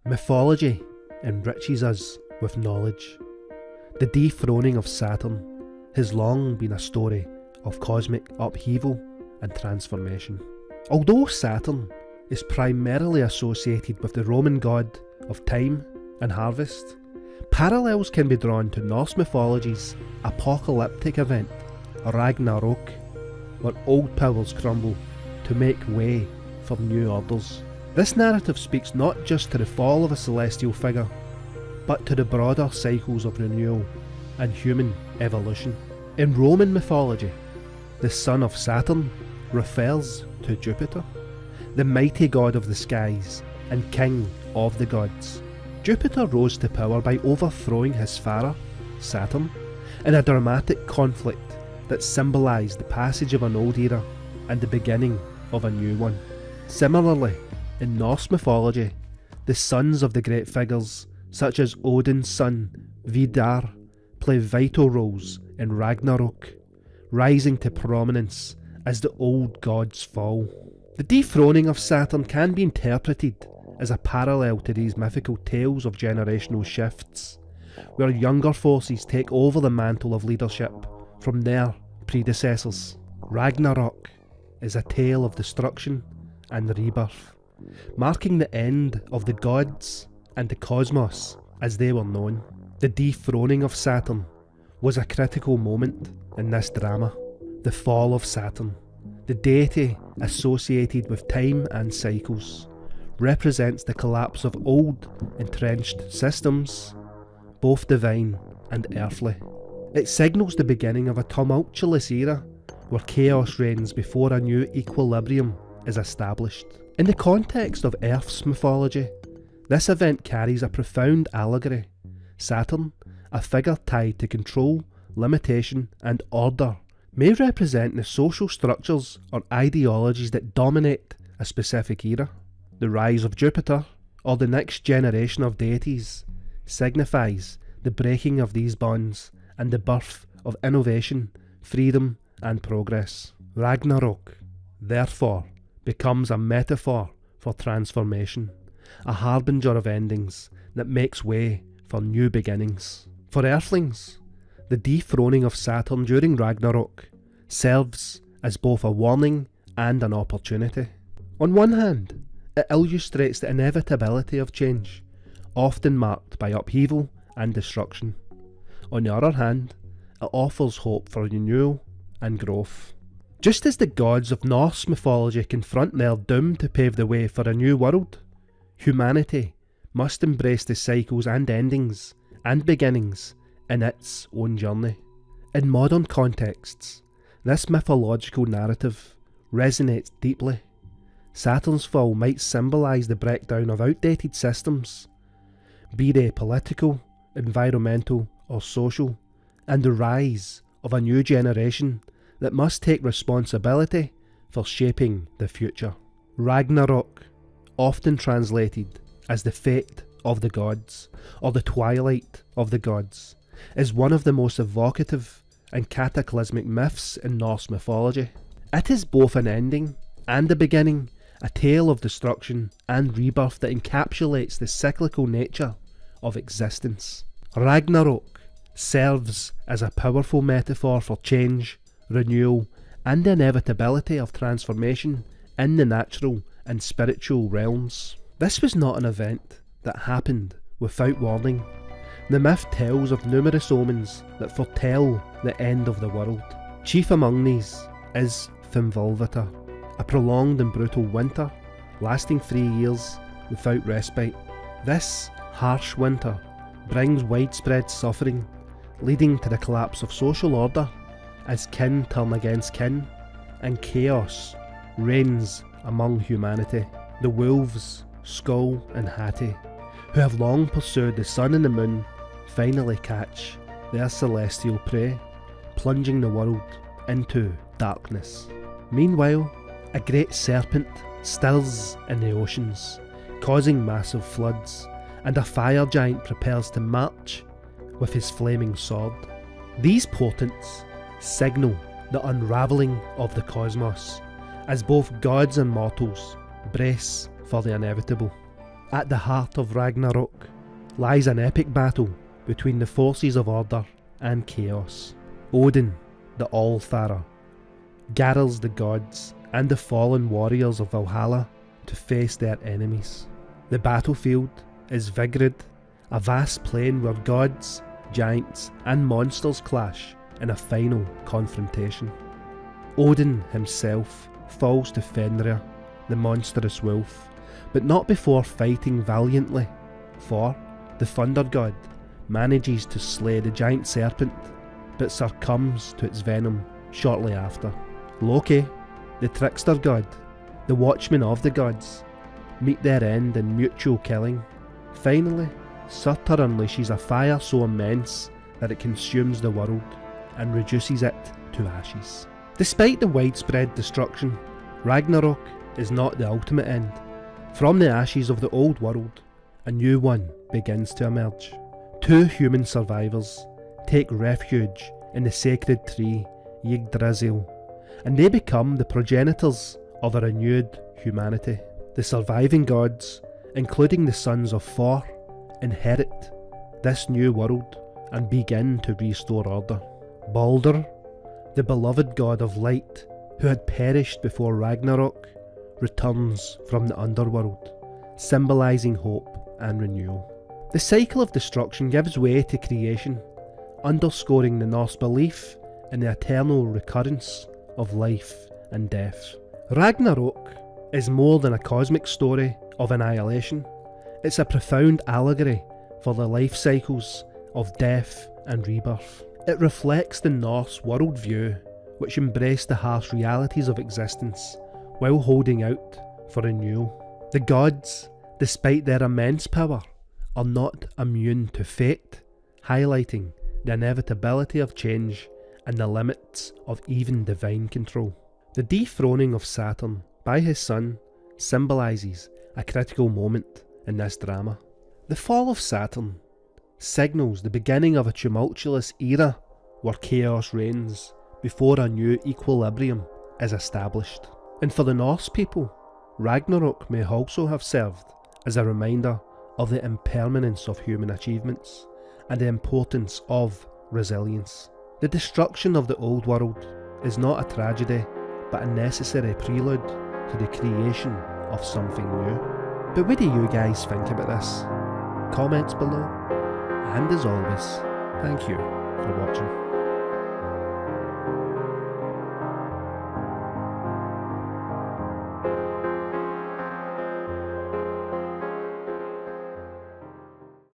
Mythology enriches us with knowledge. The dethroning of Saturn has long been a story of cosmic upheaval and transformation. Although Saturn is primarily associated with the Roman god of time and harvest, parallels can be drawn to Norse mythology's apocalyptic event, Ragnarok, where old powers crumble to make way for new orders. This narrative speaks not just to the fall of a celestial figure, but to the broader cycles of renewal and human evolution. In Roman mythology, the son of Saturn refers to Jupiter, the mighty god of the skies and king of the gods. Jupiter rose to power by overthrowing his father, Saturn, in a dramatic conflict that symbolised the passage of an old era and the beginning of a new one. Similarly, in Norse mythology, the sons of the great figures, such as Odin's son, Vidar, play vital roles in Ragnarok, rising to prominence as the old gods fall. The dethroning of Saturn can be interpreted as a parallel to these mythical tales of generational shifts, where younger forces take over the mantle of leadership from their predecessors. Ragnarok is a tale of destruction and rebirth, marking the end of the gods and the cosmos as they were known. The dethroning of Saturn was a critical moment in this drama. The fall of Saturn, the deity associated with time and cycles, represents the collapse of old entrenched systems, both divine and earthly. It signals the beginning of a tumultuous era where chaos reigns before a new equilibrium is established. In the context of Earth's mythology, this event carries a profound allegory. Saturn, a figure tied to control, limitation and order, may represent the social structures or ideologies that dominate a specific era. The rise of Jupiter, or the next generation of deities, signifies the breaking of these bonds and the birth of innovation, freedom and progress. Ragnarok, therefore, becomes a metaphor for transformation, a harbinger of endings that makes way for new beginnings. For Earthlings, the dethroning of Saturn during Ragnarok serves as both a warning and an opportunity. On one hand, it illustrates the inevitability of change, often marked by upheaval and destruction. On the other hand, it offers hope for renewal and growth. Just as the gods of Norse mythology confront their doom to pave the way for a new world, humanity must embrace the cycles and endings and beginnings in its own journey. In modern contexts, this mythological narrative resonates deeply. Saturn's fall might symbolise the breakdown of outdated systems, be they political, environmental or social, and the rise of a new generation that must take responsibility for shaping the future. Ragnarok, often translated as the fate of the gods or the twilight of the gods, is one of the most evocative and cataclysmic myths in Norse mythology. It is both an ending and a beginning, a tale of destruction and rebirth that encapsulates the cyclical nature of existence. Ragnarok serves as a powerful metaphor for change, renewal and the inevitability of transformation in the natural and spiritual realms. This was not an event that happened without warning. The myth tells of numerous omens that foretell the end of the world. Chief among these is Fimbulvita, a prolonged and brutal winter lasting 3 years without respite. This harsh winter brings widespread suffering, leading to the collapse of social order as kin turn against kin and chaos reigns among humanity. The wolves, Skull and Hati, who have long pursued the sun and the moon, finally catch their celestial prey, plunging the world into darkness. Meanwhile, a great serpent stirs in the oceans, causing massive floods, and a fire giant prepares to march with his flaming sword. These portents signal the unravelling of the cosmos, as both gods and mortals brace for the inevitable. At the heart of Ragnarok lies an epic battle between the forces of order and chaos. Odin, the All-Farer, gathers the gods and the fallen warriors of Valhalla to face their enemies. The battlefield is Vigrid, a vast plain where gods, giants and monsters clash in a final confrontation. Odin himself falls to Fenrir, the monstrous wolf, but not before fighting valiantly, for the thunder god manages to slay the giant serpent, but succumbs to its venom shortly after. Loki, the trickster god, the watchman of the gods, meet their end in mutual killing. Finally, Surtur unleashes a fire so immense that it consumes the world and reduces it to ashes. Despite the widespread destruction, Ragnarok is not the ultimate end. From the ashes of the old world, a new one begins to emerge. Two human survivors take refuge in the sacred tree Yggdrasil, and they become the progenitors of a renewed humanity. The surviving gods, including the sons of Thor, inherit this new world and begin to restore order. Baldur, the beloved god of light who had perished before Ragnarok, returns from the underworld, symbolising hope and renewal. The cycle of destruction gives way to creation, underscoring the Norse belief in the eternal recurrence of life and death. Ragnarok is more than a cosmic story of annihilation. It's a profound allegory for the life cycles of death and rebirth. It reflects the Norse worldview, which embraced the harsh realities of existence while holding out for renewal. The gods, despite their immense power, are not immune to fate, highlighting the inevitability of change and the limits of even divine control. The dethroning of Saturn by his son symbolises a critical moment in this drama. The fall of Saturn signals the beginning of a tumultuous era where chaos reigns before a new equilibrium is established. And for the Norse people, Ragnarok may also have served as a reminder of the impermanence of human achievements and the importance of resilience. The destruction of the old world is not a tragedy, but a necessary prelude to the creation of something new. But what do you guys think about this? Comments below. And as always, thank you for watching.